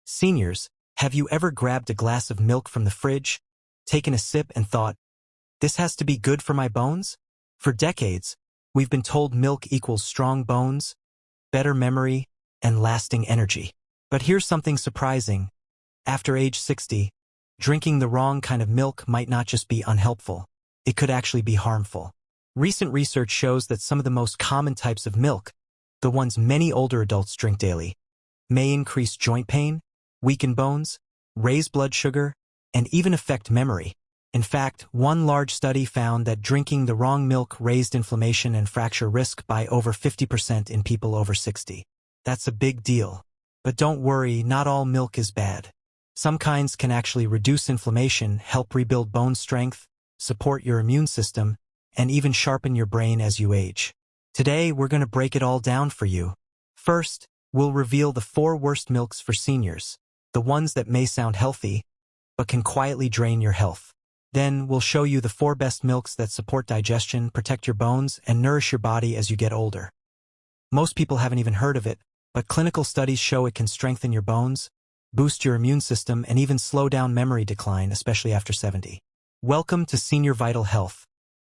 Seniors, have you ever grabbed a glass of milk from the fridge, taken a sip and thought, this has to be good for my bones? For decades, we've been told milk equals strong bones, better memory, and lasting energy. But here's something surprising. After age 60, drinking the wrong kind of milk might not just be unhelpful, it could actually be harmful. Recent research shows that some of the most common types of milk, the ones many older adults drink daily, may increase joint pain, weaken bones, raise blood sugar, and even affect memory. In fact, one large study found that drinking the wrong milk raised inflammation and fracture risk by over 50% in people over 60. That's a big deal. But don't worry, not all milk is bad. Some kinds can actually reduce inflammation, help rebuild bone strength, support your immune system, and even sharpen your brain as you age. Today, we're going to break it all down for you. First, we'll reveal the 4 worst milks for seniors, the ones that may sound healthy, but can quietly drain your health. Then, we'll show you the 4 best milks that support digestion, protect your bones, and nourish your body as you get older. Most people haven't even heard of it, but clinical studies show it can strengthen your bones, boost your immune system, and even slow down memory decline, especially after 70. Welcome to Senior Vital Health,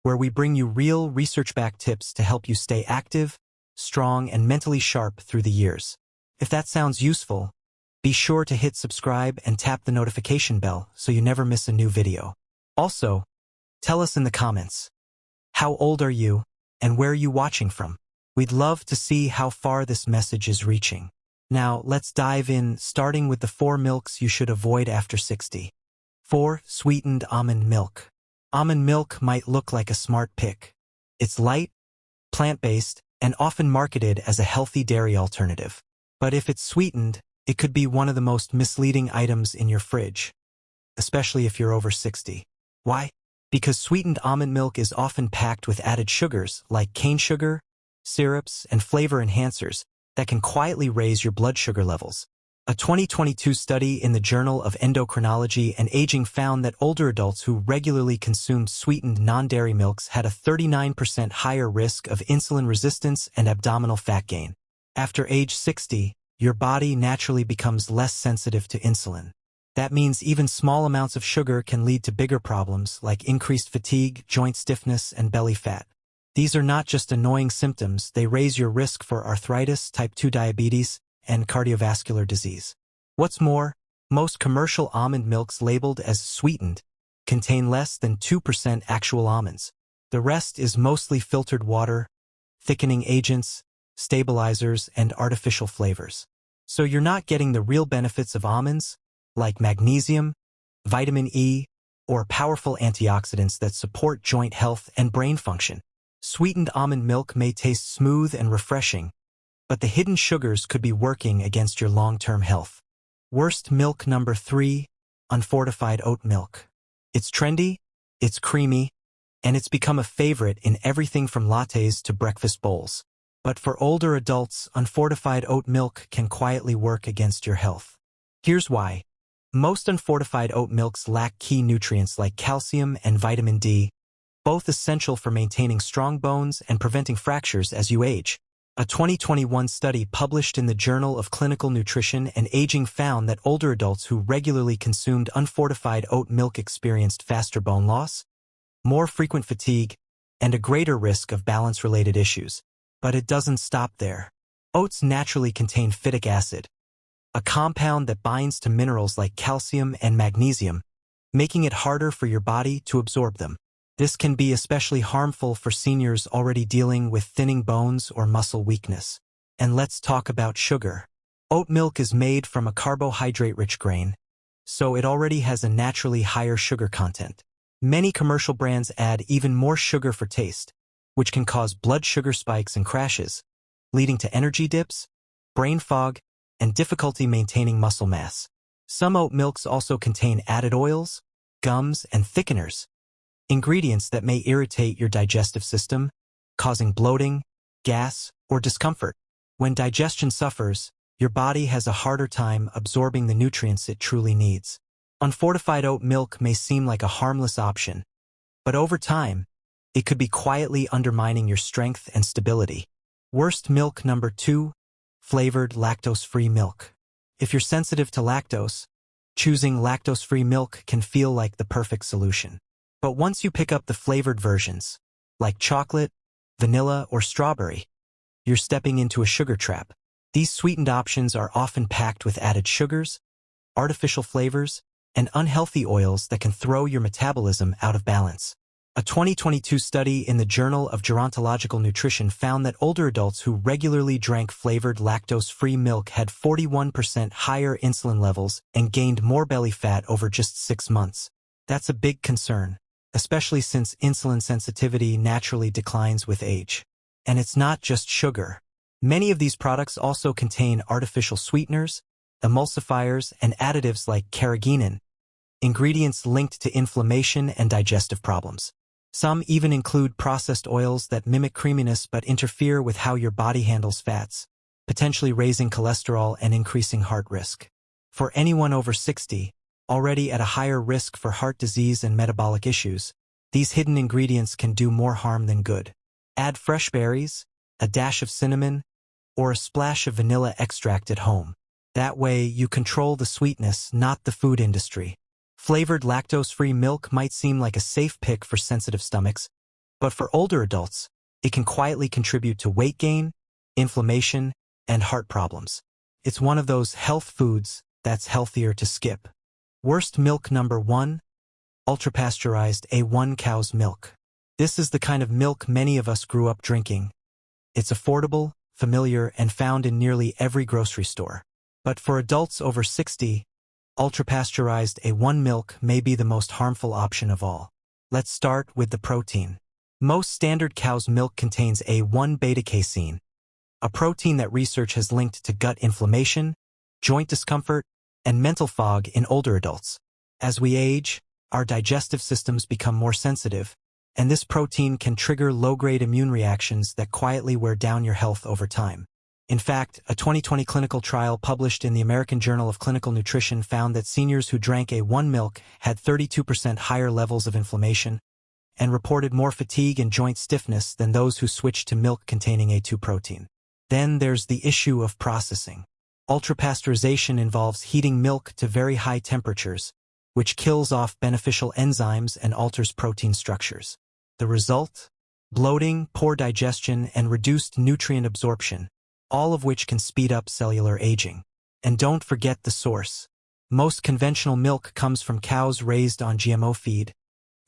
where we bring you real, research-backed tips to help you stay active, strong, and mentally sharp through the years. If that sounds useful, be sure to hit subscribe and tap the notification bell so you never miss a new video. Also, tell us in the comments, how old are you and where are you watching from? We'd love to see how far this message is reaching. Now, let's dive in, starting with the 4 milks you should avoid after 60. 4. Sweetened almond milk. Almond milk might look like a smart pick. It's light, plant-based, and often marketed as a healthy dairy alternative. But if it's sweetened, it could be one of the most misleading items in your fridge, especially if you're over 60. Why? Because sweetened almond milk is often packed with added sugars like cane sugar, syrups, and flavor enhancers that can quietly raise your blood sugar levels. A 2022 study in the Journal of Endocrinology and Aging found that older adults who regularly consumed sweetened non-dairy milks had a 39% higher risk of insulin resistance and abdominal fat gain. After age 60, your body naturally becomes less sensitive to insulin. That means even small amounts of sugar can lead to bigger problems like increased fatigue, joint stiffness, and belly fat. These are not just annoying symptoms, they raise your risk for arthritis, type 2 diabetes, and cardiovascular disease. What's more, most commercial almond milks labeled as sweetened contain less than 2% actual almonds. The rest is mostly filtered water, thickening agents, stabilizers, and artificial flavors. So you're not getting the real benefits of almonds, like magnesium, vitamin E, or powerful antioxidants that support joint health and brain function. Sweetened almond milk may taste smooth and refreshing, but the hidden sugars could be working against your long-term health. Worst milk number 3, unfortified oat milk. It's trendy, it's creamy, and it's become a favorite in everything from lattes to breakfast bowls. But for older adults, unfortified oat milk can quietly work against your health. Here's why. Most unfortified oat milks lack key nutrients like calcium and vitamin D, both essential for maintaining strong bones and preventing fractures as you age. A 2021 study published in the Journal of Clinical Nutrition and Aging found that older adults who regularly consumed unfortified oat milk experienced faster bone loss, more frequent fatigue, and a greater risk of balance-related issues. But it doesn't stop there. Oats naturally contain phytic acid, a compound that binds to minerals like calcium and magnesium, making it harder for your body to absorb them. This can be especially harmful for seniors already dealing with thinning bones or muscle weakness. And let's talk about sugar. Oat milk is made from a carbohydrate-rich grain, so it already has a naturally higher sugar content. Many commercial brands add even more sugar for taste, which can cause blood sugar spikes and crashes, leading to energy dips, brain fog, and difficulty maintaining muscle mass. Some oat milks also contain added oils, gums, and thickeners, ingredients that may irritate your digestive system, causing bloating, gas, or discomfort. When digestion suffers, your body has a harder time absorbing the nutrients it truly needs. Unfortified oat milk may seem like a harmless option, but over time, it could be quietly undermining your strength and stability. Worst milk number 2, flavored lactose-free milk. If you're sensitive to lactose, choosing lactose-free milk can feel like the perfect solution. But once you pick up the flavored versions, like chocolate, vanilla, or strawberry, you're stepping into a sugar trap. These sweetened options are often packed with added sugars, artificial flavors, and unhealthy oils that can throw your metabolism out of balance. A 2022 study in the Journal of Gerontological Nutrition found that older adults who regularly drank flavored lactose-free milk had 41% higher insulin levels and gained more belly fat over just 6 months. That's a big concern, especially since insulin sensitivity naturally declines with age. And it's not just sugar. Many of these products also contain artificial sweeteners, emulsifiers, and additives like carrageenan, ingredients linked to inflammation and digestive problems. Some even include processed oils that mimic creaminess but interfere with how your body handles fats, potentially raising cholesterol and increasing heart risk. For anyone over 60, already at a higher risk for heart disease and metabolic issues, these hidden ingredients can do more harm than good. Add fresh berries, a dash of cinnamon, or a splash of vanilla extract at home. That way, you control the sweetness, not the food industry. Flavored lactose-free milk might seem like a safe pick for sensitive stomachs, but for older adults, it can quietly contribute to weight gain, inflammation, and heart problems. It's one of those health foods that's healthier to skip. Worst milk number 1, ultra-pasteurized A1 cow's milk. This is the kind of milk many of us grew up drinking. It's affordable, familiar, and found in nearly every grocery store. But for adults over 60, ultra-pasteurized A1 milk may be the most harmful option of all. Let's start with the protein. Most standard cow's milk contains A1 beta-casein, a protein that research has linked to gut inflammation, joint discomfort, and mental fog in older adults. As we age, our digestive systems become more sensitive, and this protein can trigger low-grade immune reactions that quietly wear down your health over time. In fact, a 2020 clinical trial published in the American Journal of Clinical Nutrition found that seniors who drank A1 milk had 32% higher levels of inflammation and reported more fatigue and joint stiffness than those who switched to milk containing A2 protein. Then there's the issue of processing. Ultrapasteurization involves heating milk to very high temperatures, which kills off beneficial enzymes and alters protein structures. The result? Bloating, poor digestion, and reduced nutrient absorption, all of which can speed up cellular aging. And don't forget the source. Most conventional milk comes from cows raised on GMO feed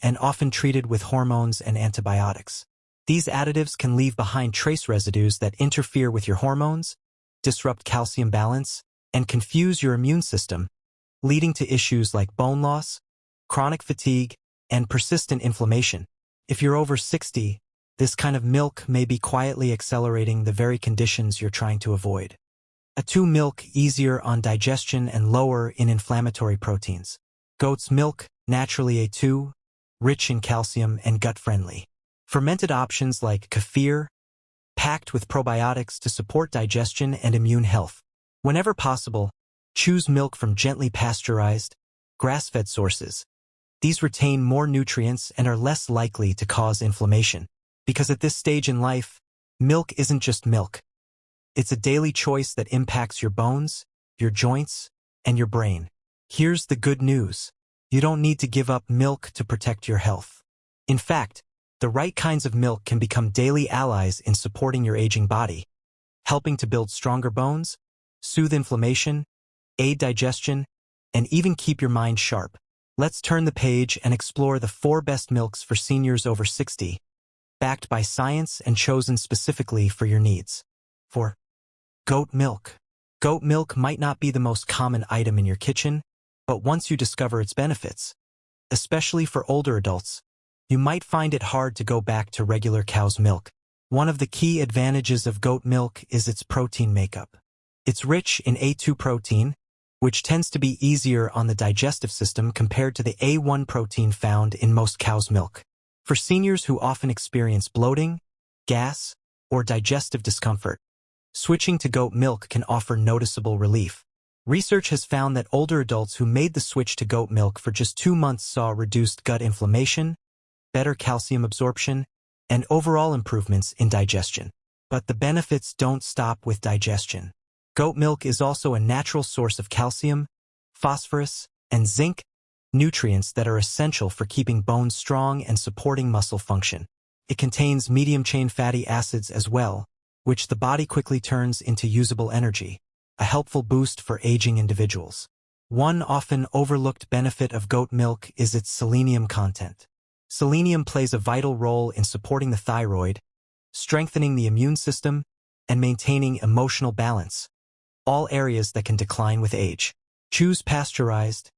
and often treated with hormones and antibiotics. These additives can leave behind trace residues that interfere with your hormones, disrupt calcium balance, and confuse your immune system, leading to issues like bone loss, chronic fatigue, and persistent inflammation. If you're over 60, this kind of milk may be quietly accelerating the very conditions you're trying to avoid. A2 milk easier on digestion and lower in inflammatory proteins. Goat's milk, naturally A2, rich in calcium and gut-friendly. Fermented options like kefir, packed with probiotics to support digestion and immune health. Whenever possible, choose milk from gently pasteurized, grass-fed sources. These retain more nutrients and are less likely to cause inflammation. Because at this stage in life, milk isn't just milk. It's a daily choice that impacts your bones, your joints, and your brain. Here's the good news. You don't need to give up milk to protect your health. In fact, the right kinds of milk can become daily allies in supporting your aging body, helping to build stronger bones, soothe inflammation, aid digestion, and even keep your mind sharp. Let's turn the page and explore the 4 best milks for seniors over 60. Backed by science and chosen specifically for your needs. 4. Goat milk. Goat milk might not be the most common item in your kitchen, but once you discover its benefits, especially for older adults, you might find it hard to go back to regular cow's milk. One of the key advantages of goat milk is its protein makeup. It's rich in A2 protein, which tends to be easier on the digestive system compared to the A1 protein found in most cow's milk. For seniors who often experience bloating, gas, or digestive discomfort, switching to goat milk can offer noticeable relief. Research has found that older adults who made the switch to goat milk for just 2 months saw reduced gut inflammation, better calcium absorption, and overall improvements in digestion. But the benefits don't stop with digestion. Goat milk is also a natural source of calcium, phosphorus, and zinc, nutrients that are essential for keeping bones strong and supporting muscle function. It contains medium-chain fatty acids as well, which the body quickly turns into usable energy, a helpful boost for aging individuals. One often overlooked benefit of goat milk is its selenium content. Selenium plays a vital role in supporting the thyroid, strengthening the immune system, and maintaining emotional balance, all areas that can decline with age. Choose pasteurized,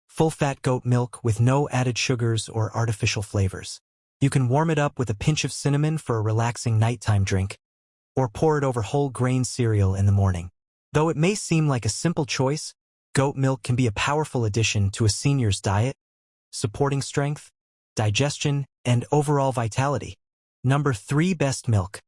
full-fat goat milk with no added sugars or artificial flavors. You can warm it up with a pinch of cinnamon for a relaxing nighttime drink, or pour it over whole grain cereal in the morning. Though it may seem like a simple choice, goat milk can be a powerful addition to a senior's diet, supporting strength, digestion, and overall vitality. Number 3. Best milk.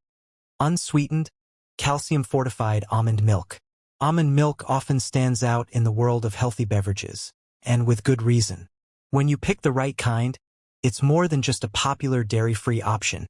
Unsweetened, calcium-fortified almond milk. Almond milk often stands out in the world of healthy beverages, and with good reason. When you pick the right kind, it's more than just a popular dairy-free option.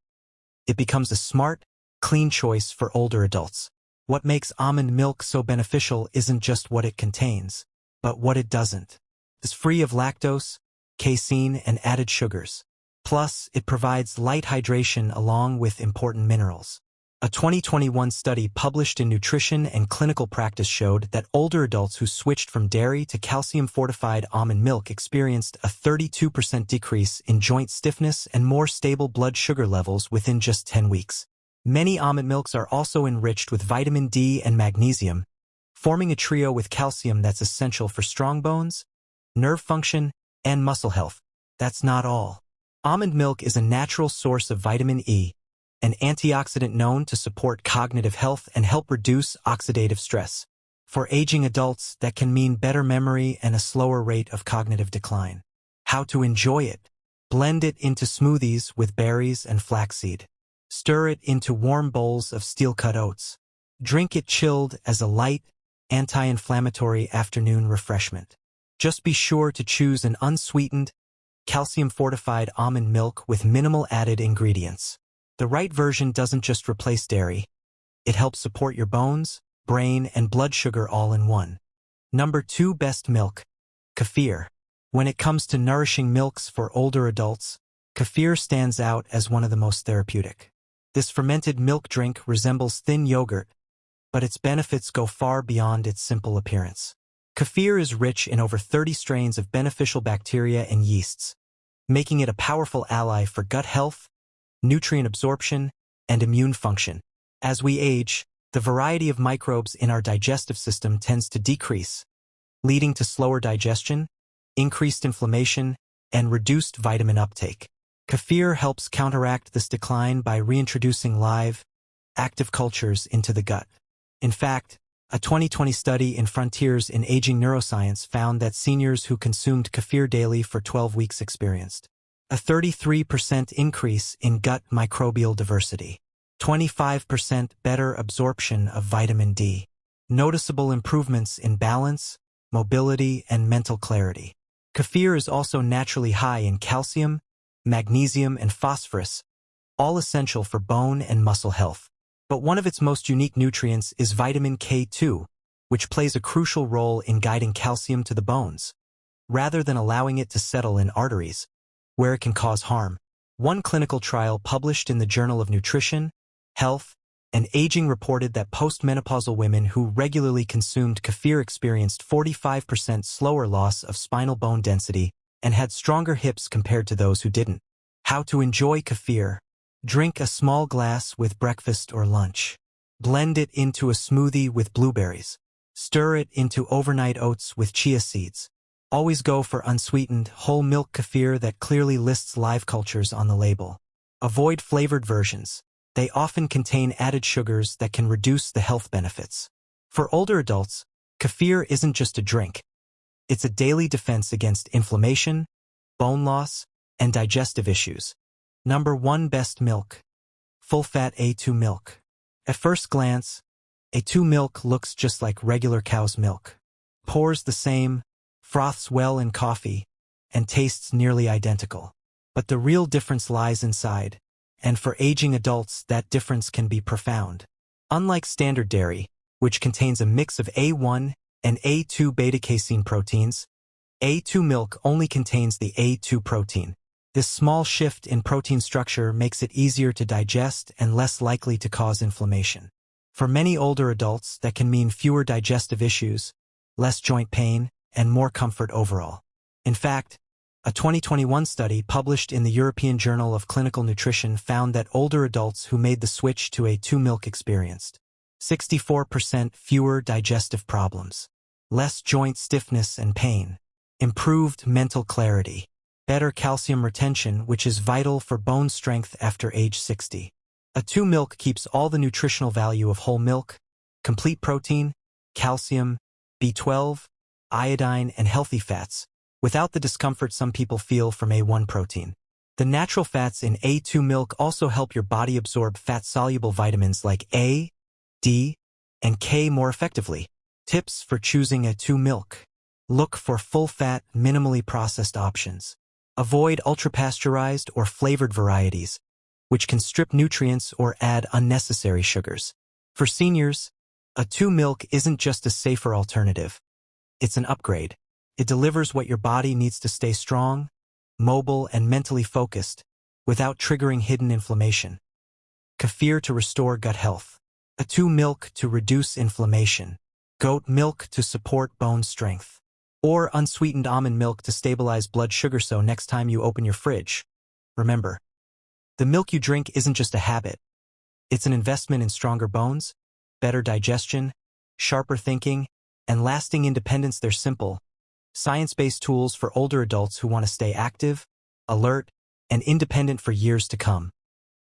It becomes a smart, clean choice for older adults. What makes almond milk so beneficial isn't just what it contains, but what it doesn't. It's free of lactose, casein, and added sugars. Plus, it provides light hydration along with important minerals. A 2021 study published in Nutrition and Clinical Practice showed that older adults who switched from dairy to calcium-fortified almond milk experienced a 32% decrease in joint stiffness and more stable blood sugar levels within just 10 weeks. Many almond milks are also enriched with vitamin D and magnesium, forming a trio with calcium that's essential for strong bones, nerve function, and muscle health. That's not all. Almond milk is a natural source of vitamin E, an antioxidant known to support cognitive health and help reduce oxidative stress. For aging adults, that can mean better memory and a slower rate of cognitive decline. How to enjoy it? Blend it into smoothies with berries and flaxseed. Stir it into warm bowls of steel-cut oats. Drink it chilled as a light, anti-inflammatory afternoon refreshment. Just be sure to choose an unsweetened, calcium-fortified almond milk with minimal added ingredients. The right version doesn't just replace dairy. It helps support your bones, brain, and blood sugar all in one. Number 2. Best milk. Kefir. When it comes to nourishing milks for older adults, kefir stands out as one of the most therapeutic. This fermented milk drink resembles thin yogurt, but its benefits go far beyond its simple appearance. Kefir is rich in over 30 strains of beneficial bacteria and yeasts, making it a powerful ally for gut health, nutrient absorption, and immune function. As we age, the variety of microbes in our digestive system tends to decrease, leading to slower digestion, increased inflammation, and reduced vitamin uptake. Kefir helps counteract this decline by reintroducing live, active cultures into the gut. In fact, a 2020 study in Frontiers in Aging Neuroscience found that seniors who consumed kefir daily for 12 weeks experienced a 33% increase in gut microbial diversity, 25% better absorption of vitamin D, noticeable improvements in balance, mobility, and mental clarity. Kefir is also naturally high in calcium, magnesium, and phosphorus, all essential for bone and muscle health. But one of its most unique nutrients is vitamin K2, which plays a crucial role in guiding calcium to the bones, rather than allowing it to settle in arteries, where it can cause harm. One clinical trial published in the Journal of Nutrition, Health, and Aging reported that postmenopausal women who regularly consumed kefir experienced 45% slower loss of spinal bone density and had stronger hips compared to those who didn't. How to enjoy kefir? Drink a small glass with breakfast or lunch. Blend it into a smoothie with blueberries. Stir it into overnight oats with chia seeds. Always go for unsweetened, whole milk kefir that clearly lists live cultures on the label. Avoid flavored versions. They often contain added sugars that can reduce the health benefits. For older adults, kefir isn't just a drink. It's a daily defense against inflammation, bone loss, and digestive issues. Number 1. Best milk. Full-fat A2 milk. At first glance, A2 milk looks just like regular cow's milk. Pours the same, froths well in coffee, and tastes nearly identical. But the real difference lies inside, and for aging adults that difference can be profound. Unlike standard dairy, which contains a mix of A1 and A2 beta-casein proteins. A2 milk only contains the A2 protein. This small shift in protein structure makes it easier to digest and less likely to cause inflammation. For many older adults, that can mean fewer digestive issues, less joint pain, and more comfort overall. In fact, a 2021 study published in the European Journal of Clinical Nutrition found that older adults who made the switch to A2 milk experienced 64% fewer digestive problems, less joint stiffness and pain, improved mental clarity, better calcium retention, which is vital for bone strength after age 60. A2 milk keeps all the nutritional value of whole milk, complete protein, calcium, B12, iodine, and healthy fats, without the discomfort some people feel from A1 protein. The natural fats in A2 milk also help your body absorb fat-soluble vitamins like A, D, and K more effectively. Tips for choosing A2 milk. Look for full-fat, minimally processed options. Avoid ultra-pasteurized or flavored varieties, which can strip nutrients or add unnecessary sugars. For seniors, A2 milk isn't just a safer alternative. It's an upgrade. It delivers what your body needs to stay strong, mobile, and mentally focused, without triggering hidden inflammation. Kefir to restore gut health. A2 milk to reduce inflammation. Goat milk to support bone strength. Or unsweetened almond milk to stabilize blood sugar. So next time you open your fridge, remember, the milk you drink isn't just a habit. It's an investment in stronger bones, better digestion, sharper thinking, and lasting independence. They're simple, science-based tools for older adults who want to stay active, alert, and independent for years to come.